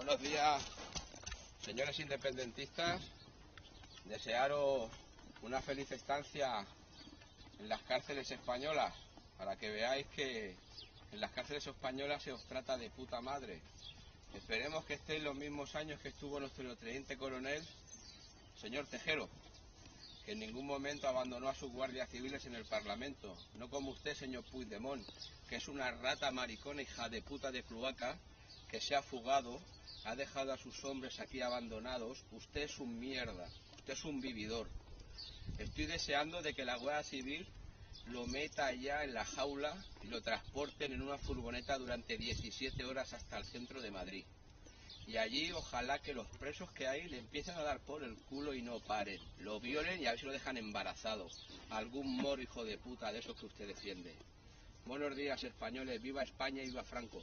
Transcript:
Buenos días, señores independentistas. Desearos una feliz estancia en las cárceles españolas, para que veáis que en las cárceles españolas se os trata de puta madre. Esperemos que estéis los mismos años que estuvo nuestro teniente coronel, señor Tejero, que en ningún momento abandonó a sus guardias civiles en el Parlamento, no como usted, señor Puigdemont, que es una rata maricona hija de puta de cloaca, que se ha fugado, ha dejado a sus hombres aquí abandonados. Usted es un mierda, usted es un vividor. Estoy deseando de que la Guardia Civil lo meta allá en la jaula y lo transporten en una furgoneta durante 17 horas hasta el centro de Madrid. Y allí ojalá que los presos que hay le empiecen a dar por el culo y no paren. Lo violen y a ver si lo dejan embarazado. Algún moro hijo de puta de esos que usted defiende. Buenos días, españoles. Viva España y viva Franco.